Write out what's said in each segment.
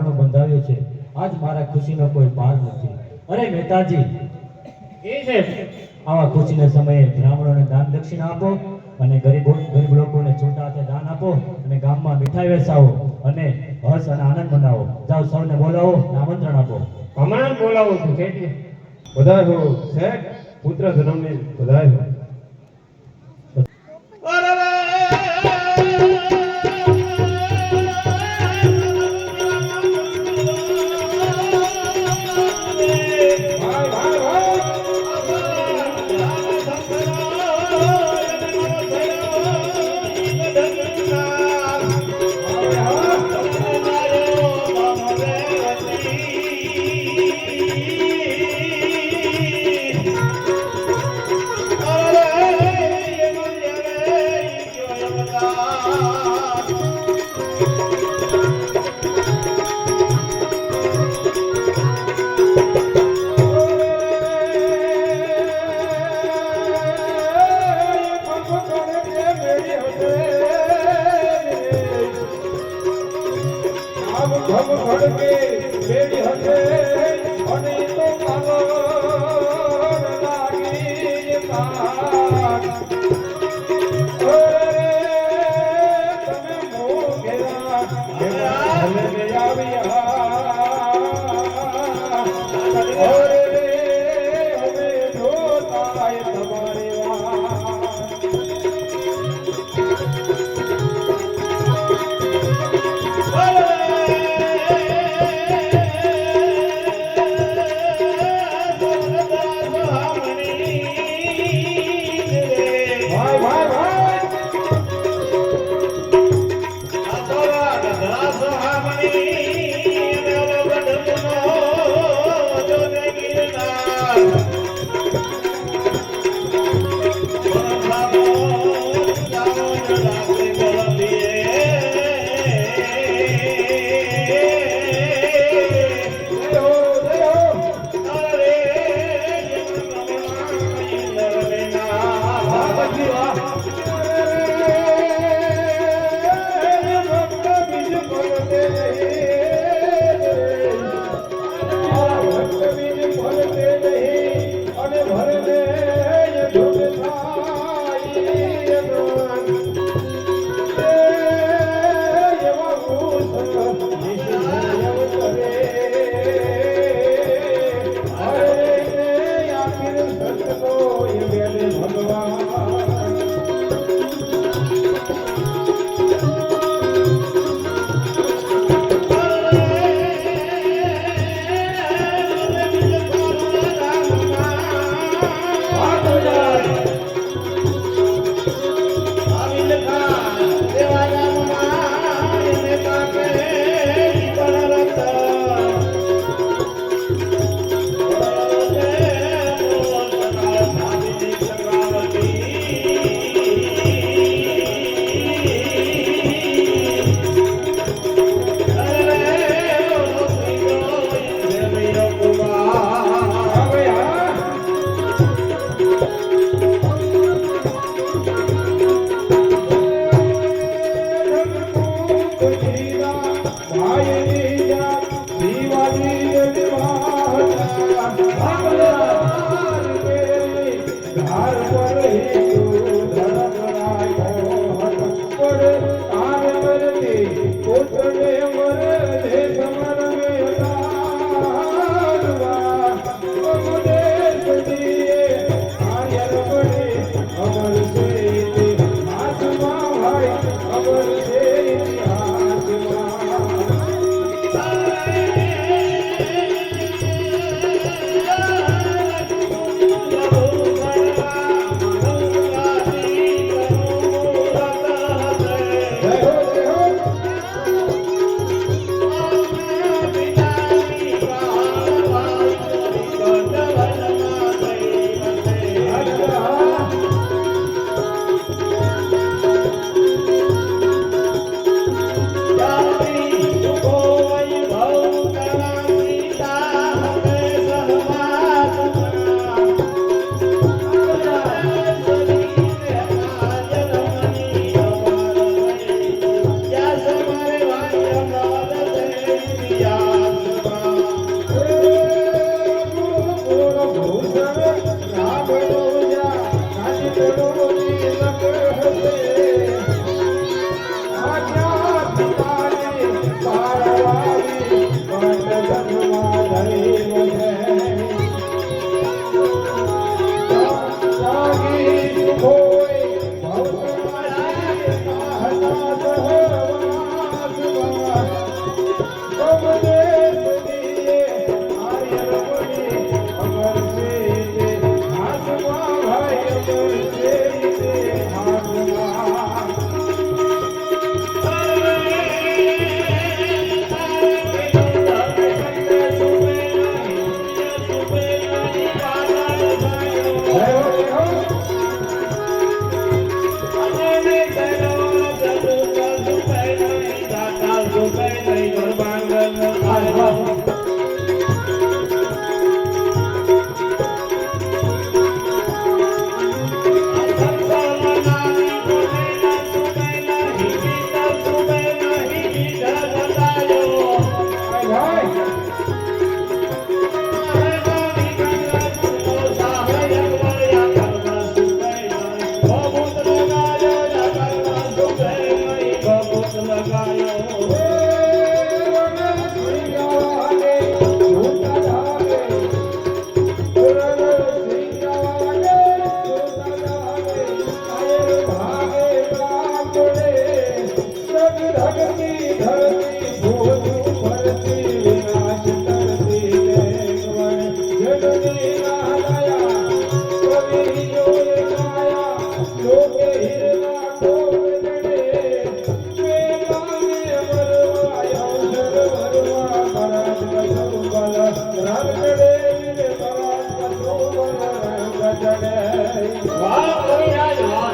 ઘરાણું બંધાવ્યું છે, આજ મારા ખુશીનો કોઈ પાર નથી. અરે મહેતાજી, એ છે આવા ખુશીના સમયે બ્રાહ્મણોને દાન દક્ષિણા આપો અને ગરીબ લોકોને છૂટા હાથે દાન આપો અને ગામમાં મીઠાઈ વેચાવો અને હર્ષ અને આનંદ મનાવો. જાઓ, સૌને બોલાવો અને આમંત્રણ આપો. હમણાં જ બોલાવું છું શેઠજી. બધાય હો શેઠ, પુત્ર જન્મની બધાય હો. રંગ ચડે વીર પવન કસુબર રંગ ચડે. વાહ કવિરાજ વાહ.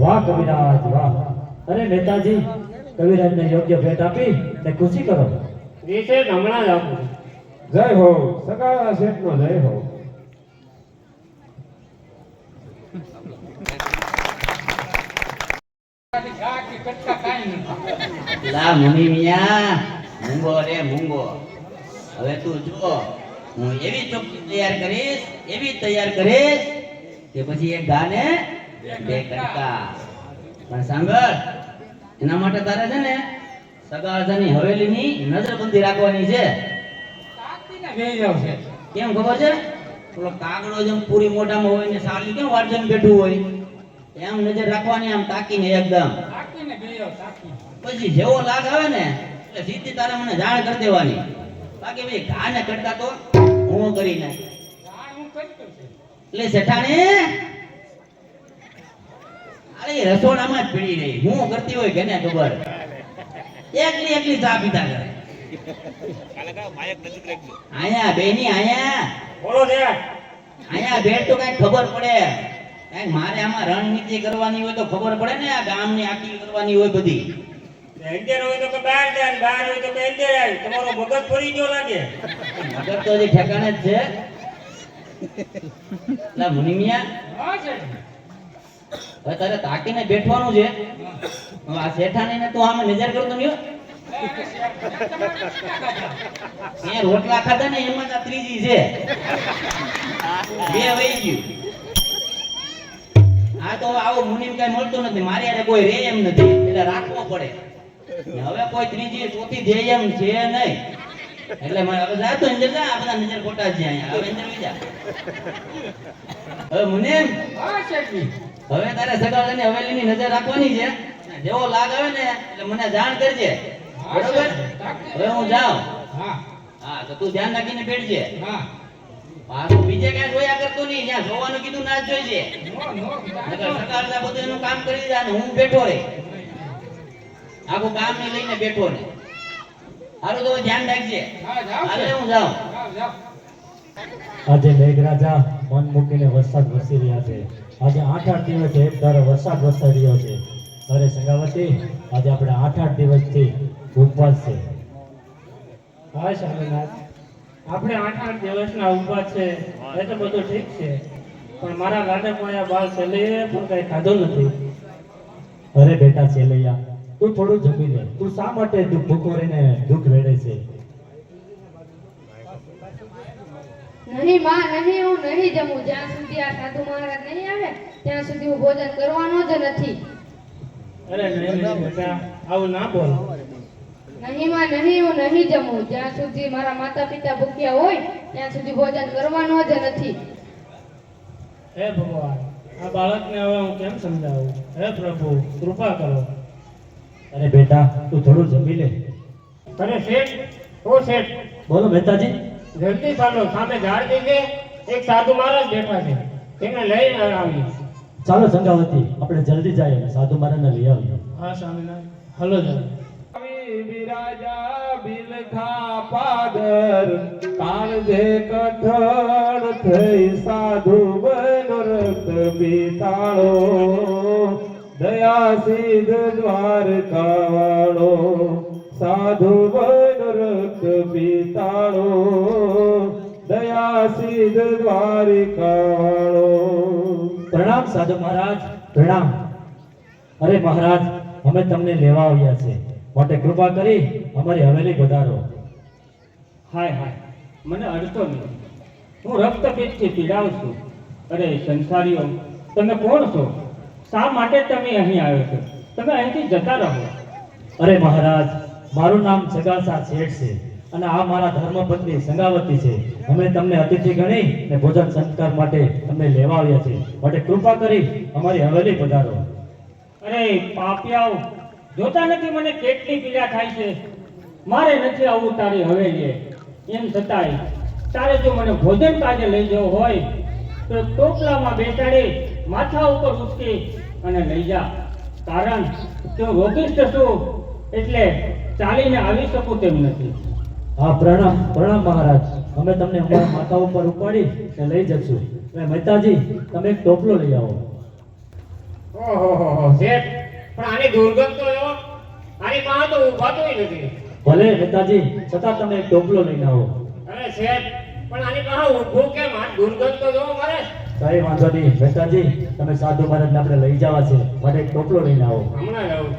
વાહ કવિરાજ વાહ. અરે નેતાજી, કવિરાજને યોગ્ય ભેટ આપી ને ખુશી કરો. વિશે હમણાં જ આપું. જય હો સગાળા શેઠનો જય હો. લા મુનિ મિયા, મૂંગો રે મૂંગો. હવે તું જો, હું એવી ચોકી તૈયાર કરીશ કે પછી એક ગાને બે કટકા. પણ સાંભળ, એના માટે તારે છે ને સગાળાની હવેલીની નજરબંધી રાખવાની છે. કેમ ખબર છે? પેલો કાગડો જેમ પૂરી મોઢામાં હોય ને સાલી કેમ વારજન બેઠું હોય એમ નજર રાખવાની, આમ તાકીને એકદમ. પછી જેવો લાગ આવે ને એટલે સીધી તારે મને જાણ કરી દેવાની. બાકી ભાઈ ઘાને કરતા તો હું કરી નાખ. એટલે શેઠાણી અરે રસોડામાં જ પડી રહી, હું કરતી હોય કેને ખબર. એકલી ચા પીતા કરે. આયા બેની આયા બોલો છે. આયા બેઠ તો કઈ ખબર પડે. કઈ મારે આમાં રણનીતિ કરવાની હોય તો ખબર પડે ને. આ ગામની આખી કરવાની હોય બધી. અંદર હોય તો કે બહાર જાય, ને બહાર હોય તો કે અંદર આવે. તમારો મગજ પડી ગયો લાગે. મગર તો હજી ઠેકાણે જ છે. લા મુનિ મિયા, હા છે. હવે તારે તાકીને બેઠવાનું છે. હવે આ શેઠાણીને તું આમે નજર કરતો નહીં હો. એ રોટલા ખાધા ને એમાં જ આ ત્રીજી છે. બે વહી ગયું. આ તો આવો મુનિમ કઈ મળતો નથી. મારી હારે કોઈ રે એમ નથી, એટલે રાખવો પડે. હવે કોઈ ત્રીજી ચોથી દે એમ છે નહીં. એટલે મારે હવે જા તો અંદર જા. આ બધા નજર ખોટા છે અહીંયા. હવે અંદર લઈ જા. હવે મુનિમ, હા શેઠજી. હવે તારે સગાળાની હવેલીની નજર રાખવાની છે. જેવો લાગ આવે ને એટલે મને જાણ કરજે. બરોબર? હવે હું જાઉં. હા હા તો તું ધ્યાન રાખીને બેઠજે. હા. પાછું બીજે ક્યાંય જોયા કરતો નહીં. જ્યાં જોવાનું કીધું ના જ જોઈજે. નો નો. નકર સગાળા બધું એનું કામ કરી દે ને હું બેઠો રહે. આખું કામ ને લઈને બેઠો ને. હારું તો ધ્યાન રાખજે. હા જાઓ. હાલે હું જાઉં. જાઓ જાઓ. આજે મેઘરાજા મન મૂકીને વરસાદ વરસી રહ્યા છે. આજે 8 દિવસે એક ધારો વરસાદ વરસાઈ રહ્યો છે. અરે સંગાવતી, આજે આપણે 8 દિવસથી ઉપવાસ છે. હા સ્વામિનાથ, આપણે 8 દિવસના ઊભા છે એ તો બધું ઠીક છે, પણ મારા લાડકવાયા બાળ છેલ્લે પણ કઈ ખાધું નથી. અરે બેટા છેલૈયા, તું થોડું જમી લે. તું શા માટે ભૂખો રહીને દુઃખ વેડે છે? નહીં માં, નહીં, હું નહીં જમું. જ્યાં સુધી આ સાધુ મહારાજ નહીં આવે ત્યાં સુધી હું ભોજન કરવાનો જ નથી. અરે નહીં નહીં બેટા, આવું ના બોલ. નહીં માં, નહીં, હું નહીં જમું. જ્યાં સુધી મારા માતા પિતા ભૂખ્યા હોય ત્યાં સુધી ભોજન કરવાનો જ નથી. હે ભગવાન, આ બાળકને હવે હું કેમ સમજાવું? હે પ્રભુ, કૃપા કરો. અરે બેટા, તું થોડું જમી લે. અરે શેઠ, ઓ શેઠ, બોલો મહેતાજી. જલ્દી ચાલો. સામે ઝાડ દેખે એક સાધુ મહારાજ બેઠા છે, તેને લઈને આવી. ચાલો સંગાવતી, આપણે જલ્દી જઈએ, સાધુ મહારાજને લઈ આવીએ. હા સ્વામિનારાયણ, હલો જલ્દી. વિરાજા બિલખા પાદર કાળજે કઠણ થઈ સાધુ બન રક્ત પીતાળો દયા સિદ્ધ દ્વારકાવાળો સાધુ બન રક્ત પીતાળો દયા સિદ્ધ દ્વારકાવાળો. પ્રણામ સાધુ મહારાજ, પ્રણામ. અરે મહારાજ, અમે તમને લેવા આવ્યા છે, માટે કૃપા કરી અમારી હવેલી પધારો. હાય હાય, મને અડતો નહીં. હું રક્તપીતથી પીડાઉં છું. અરે સંસારીઓ, તમે કોણ છો? શા માટે તમે અહીં આવ્યો છો? તમે અહીંથી જતા રહો. અરે મહારાજ, મારું નામ સગાસા શેઠ છે અને આ મારા ધર્મપત્ની સંગાવતી છે. અમે તમને અતિથિ ગણી ને ભોજન સંસ્કાર માટે તમને લેવા આવ્યા છે, માટે કૃપા કરી અમારી હવેલી પધારો. અરે પાપિયાઓ, જોતા નથી મને કેટલી પીડા થાય છે? મારે નથી આવું તારી હવેલીએ. એમ છતાંય તારે જો મને ભોજન કાજે લઈ જવું હોય તો ટોપલામાં બેસાડી માથા ઉપર ઉચકી અને લઈ જા. કારણ કે હું રોગિષ્ટ છું એટલે ચાલીને આવી શકું તેમ નથી. હા, પ્રણામ પ્રણામ મહારાજ. અમે તમને અમારા માથા ઉપર ઉપાડી ને લઈ જશું. એટલે મહેતાજી, તમે એક ટોપલો લઈ આવો. ઓહો શેઠ, પણ આની દુર્ગંધ તો જો, આની પાસે તો ઊભાતુંય નથી. ભલે મહેતાજી, છતાં તમે એક ટોપલો લઈને આવો. અરે શેઠ, પણ આની પાસે ઊભું કેમ? આ દુર્ગંધ તો જો મારે. કઈ વાંધો નહીં મહેતાજી, તમે સાધુ મહારાજને આપણે લઈ જવા છે, માટે એક ટોપલો લઈને આવો. હમણાં જ આવું.